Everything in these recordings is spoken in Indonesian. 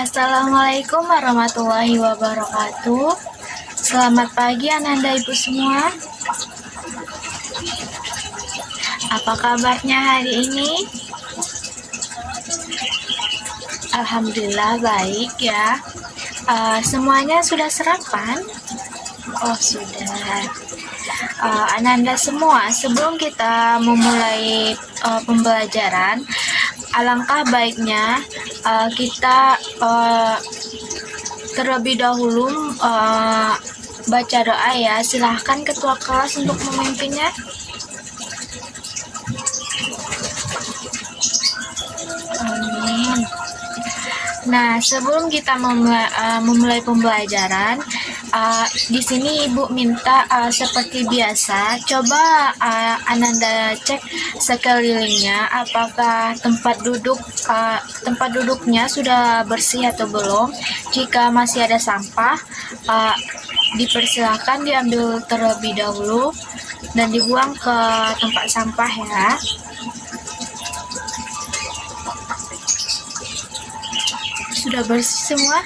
Assalamualaikum warahmatullahi wabarakatuh. Selamat pagi Ananda Ibu semua. Apa kabarnya hari ini? Alhamdulillah baik ya. Semuanya sudah sarapan? Oh sudah. Ananda semua, sebelum kita memulai pembelajaran, alangkah baiknya kita terlebih dahulu baca doa ya. Silahkan ketua kelas untuk memimpinnya. Amin. Nah, sebelum kita memulai pembelajaran, di sini Ibu minta seperti biasa, coba Ananda cek sekelilingnya apakah tempat duduknya sudah bersih atau belum. Jika masih ada sampah, dipersilakan diambil terlebih dahulu dan dibuang ke tempat sampah ya. Sudah bersih semua?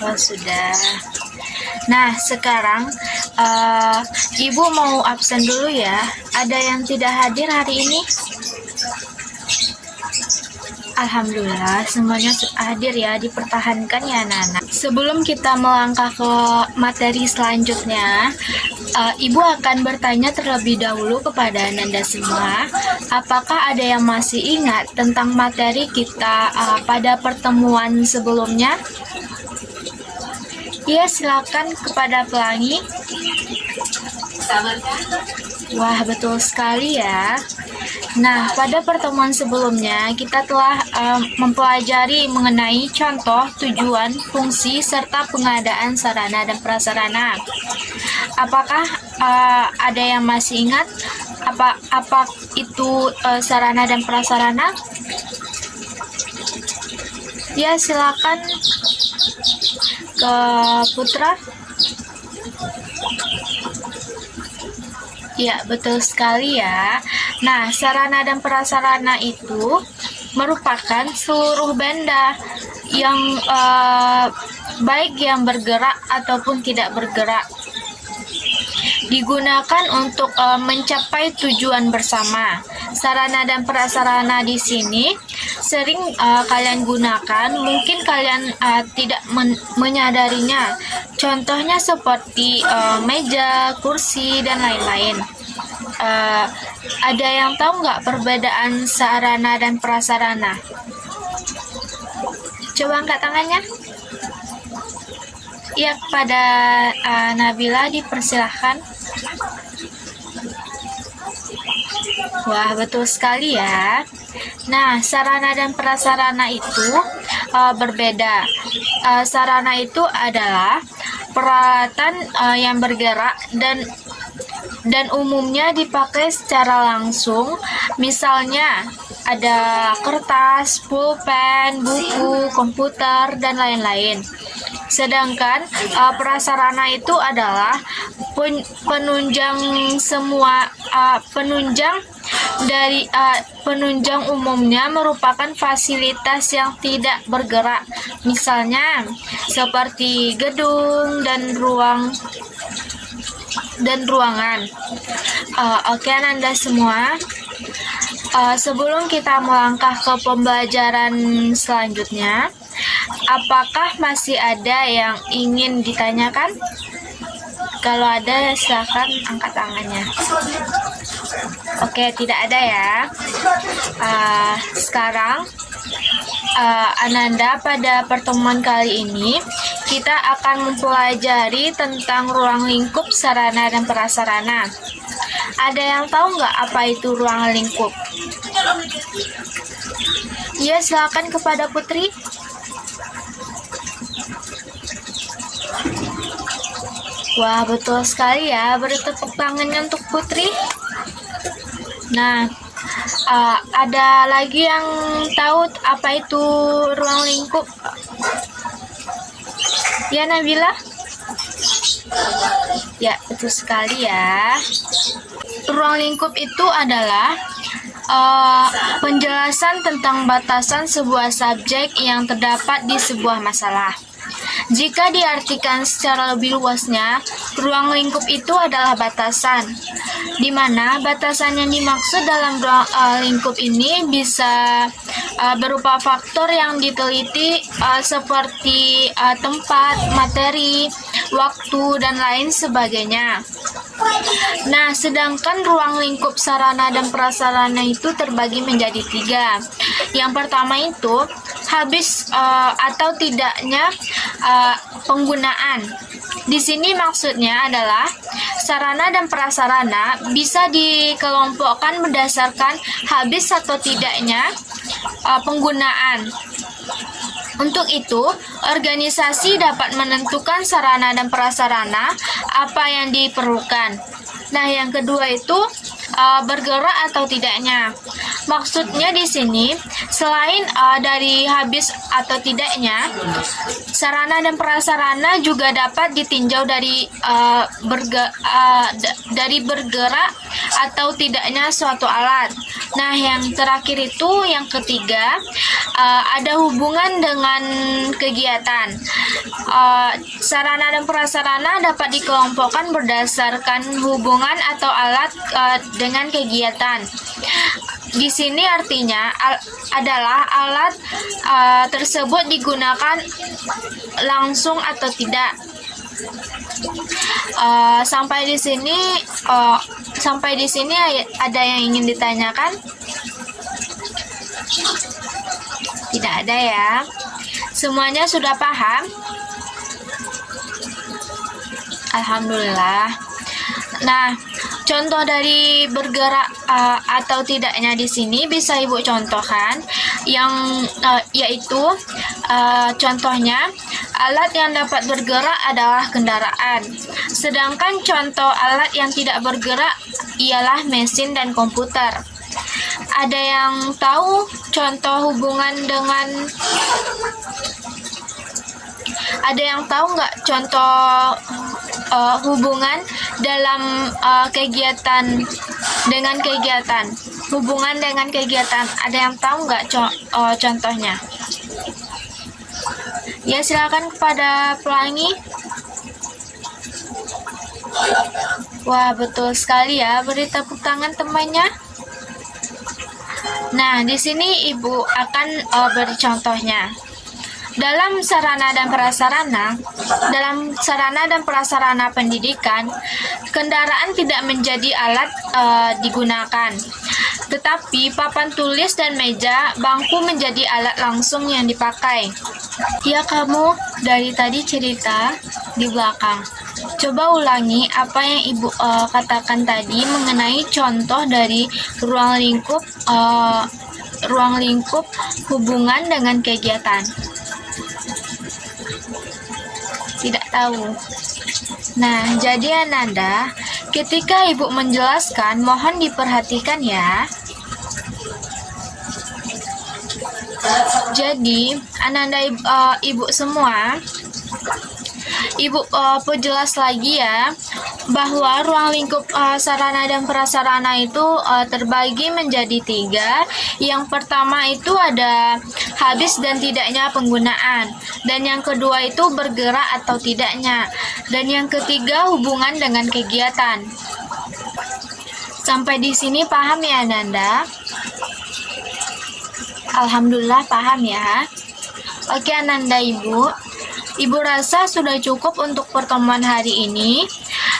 Oh sudah. Nah sekarang Ibu mau absen dulu ya. Ada yang tidak hadir hari ini? Alhamdulillah semuanya hadir ya, dipertahankan ya anak-anak. Sebelum kita melangkah ke materi selanjutnya, Ibu akan bertanya terlebih dahulu kepada Ananda semua, apakah ada yang masih ingat tentang materi kita pada pertemuan sebelumnya? Ya, silakan kepada Pelangi. Wah, betul sekali ya. Nah, pada pertemuan sebelumnya kita telah mempelajari mengenai contoh, tujuan, fungsi, serta pengadaan sarana dan prasarana. Apakah ada yang masih ingat apa itu sarana dan prasarana? Ya, silakan ke Putra. Ya, betul sekali ya. Nah, sarana dan prasarana itu merupakan seluruh benda yang baik yang bergerak ataupun tidak bergerak, digunakan untuk mencapai tujuan bersama. Sarana dan prasarana di sini sering kalian gunakan, mungkin kalian tidak menyadarinya. Contohnya seperti meja, kursi, dan lain-lain. Ada yang tahu nggak perbedaan sarana dan prasarana? Coba angkat tangannya. Ya, kepada Nabila dipersilahkan. Wah, betul sekali ya. Nah, sarana dan prasarana itu berbeda. Sarana itu adalah peralatan yang bergerak dan umumnya dipakai secara langsung. Misalnya ada kertas, pulpen, buku, komputer, dan lain-lain. Sedangkan prasarana itu adalah penunjang penunjang umumnya merupakan fasilitas yang tidak bergerak. Misalnya seperti gedung dan ruangan. Oke Ananda semua. Sebelum kita melangkah ke pembelajaran selanjutnya, apakah masih ada yang ingin ditanyakan? Kalau ada, silakan angkat tangannya. Oke, tidak ada ya. Sekarang, Ananda, pada pertemuan kali ini, kita akan mempelajari tentang ruang lingkup sarana dan prasarana. Ada yang tahu nggak apa itu ruang lingkup? Ya, silakan kepada Putri. Wah, betul sekali ya. Beri tepuk tangannya untuk Putri. Nah, ada lagi yang tahu apa itu ruang lingkup? Ya, Nabila? Ya, betul sekali ya. Ruang lingkup itu adalah penjelasan tentang batasan sebuah subjek yang terdapat di sebuah masalah. Jika diartikan secara lebih luasnya, ruang lingkup itu adalah batasan, di mana batasan yang dimaksud dalam ruang lingkup ini bisa berupa faktor yang diteliti seperti tempat, materi, waktu, dan lain sebagainya. Nah, sedangkan ruang lingkup sarana dan prasarana itu terbagi menjadi 3. Yang pertama itu habis atau tidaknya penggunaan. Di sini maksudnya adalah sarana dan prasarana bisa dikelompokkan berdasarkan habis atau tidaknya penggunaan. Untuk itu, organisasi dapat menentukan sarana dan prasarana apa yang diperlukan. Nah, yang kedua itu bergerak atau tidaknya. Maksudnya di sini, selain dari habis atau tidaknya, sarana dan prasarana juga dapat ditinjau dari bergerak atau tidaknya suatu alat. Nah, yang terakhir itu yang ketiga, ada hubungan dengan kegiatan. Sarana dan prasarana dapat dikelompokkan berdasarkan hubungan atau alat dengan kegiatan. Di sini artinya adalah alat tersebut digunakan langsung atau tidak. Sampai di sini ada yang ingin ditanyakan? Tidak ada ya. Semuanya sudah paham? Alhamdulillah. Nah, contoh dari bergerak atau tidaknya di sini bisa Ibu contohkan, yaitu contohnya alat yang dapat bergerak adalah kendaraan. Sedangkan contoh alat yang tidak bergerak ialah mesin dan komputer. Ada yang tahu contoh hubungan dengan nggak contoh hubungan dalam kegiatan dengan kegiatan? Hubungan dengan kegiatan, ada yang tahu nggak contohnya? Ya, silakan kepada pelangi. Wah, betul sekali ya, beri tepuk tangan temannya. Nah, di sini Ibu akan beri contohnya. Dalam sarana dan prasarana pendidikan, kendaraan tidak menjadi alat digunakan. Tetapi papan tulis dan meja, bangku menjadi alat langsung yang dipakai. Ya, kamu dari tadi cerita di belakang. Coba ulangi apa yang Ibu katakan tadi mengenai contoh dari ruang lingkup hubungan dengan kegiatan. Tidak tahu. Nah, jadi Ananda, ketika Ibu menjelaskan, mohon diperhatikan ya. Jadi, Ananda Ibu semua, Ibu perjelas lagi ya, bahwa ruang lingkup sarana dan prasarana itu terbagi menjadi 3. Yang pertama itu ada habis dan tidaknya penggunaan, dan yang kedua itu bergerak atau tidaknya, dan yang ketiga hubungan dengan kegiatan. Sampai di sini paham ya Ananda? Alhamdulillah paham ya. Oke Ananda Ibu rasa sudah cukup untuk pertemuan hari ini.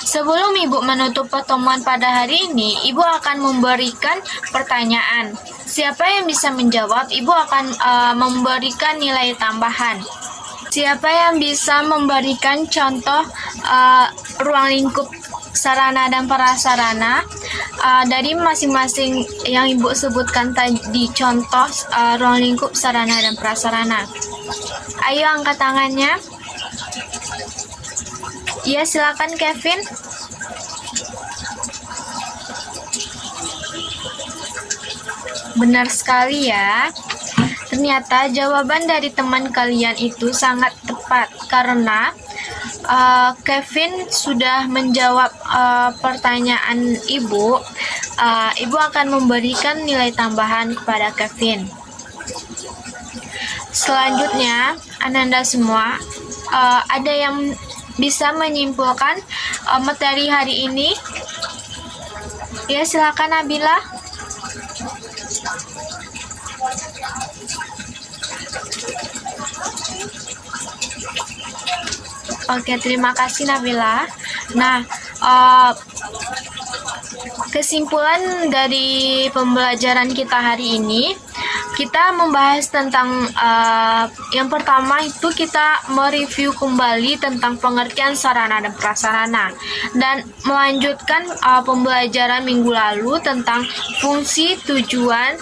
Sebelum Ibu menutup pertemuan pada hari ini, Ibu akan memberikan pertanyaan. Siapa yang bisa menjawab, Ibu akan memberikan nilai tambahan. Siapa yang bisa memberikan contoh ruang lingkup sarana dan prasarana dari masing-masing yang Ibu sebutkan tadi, contoh ruang lingkup sarana dan prasarana? Ayo angkat tangannya. Ya, silakan Kevin. Benar sekali ya. Ternyata jawaban dari teman kalian itu sangat tepat karena Kevin sudah menjawab pertanyaan Ibu Ibu akan memberikan nilai tambahan kepada Kevin. Selanjutnya, Ananda semua, ada yang bisa menyimpulkan materi hari ini? Ya, silakan Nabila. Oke, terima kasih Nabila. Nah, kesimpulan dari pembelajaran kita hari ini, kita membahas tentang yang pertama itu kita mereview kembali tentang pengertian sarana dan prasarana, dan melanjutkan pembelajaran minggu lalu tentang fungsi, tujuan,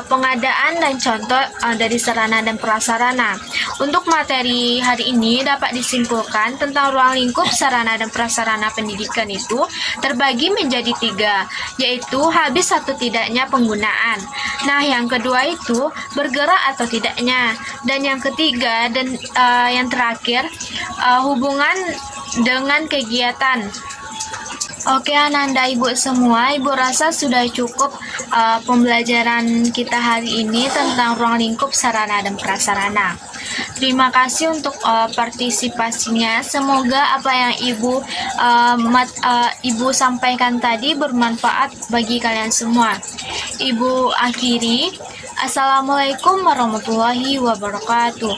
pengadaan, dan contoh dari sarana dan prasarana. Untuk materi hari ini dapat disimpulkan tentang ruang lingkup sarana dan prasarana pendidikan itu terbagi menjadi 3, yaitu habis atau tidaknya penggunaan. Nah, yang kedua itu bergerak atau tidaknya, dan yang ketiga dan yang terakhir hubungan dengan kegiatan. Oke Ananda, Ibu semua, Ibu rasa sudah cukup pembelajaran kita hari ini tentang ruang lingkup sarana dan prasarana. Terima kasih untuk partisipasinya. Semoga apa yang Ibu sampaikan tadi bermanfaat bagi kalian semua. Ibu akhiri, Assalamualaikum warahmatullahi wabarakatuh.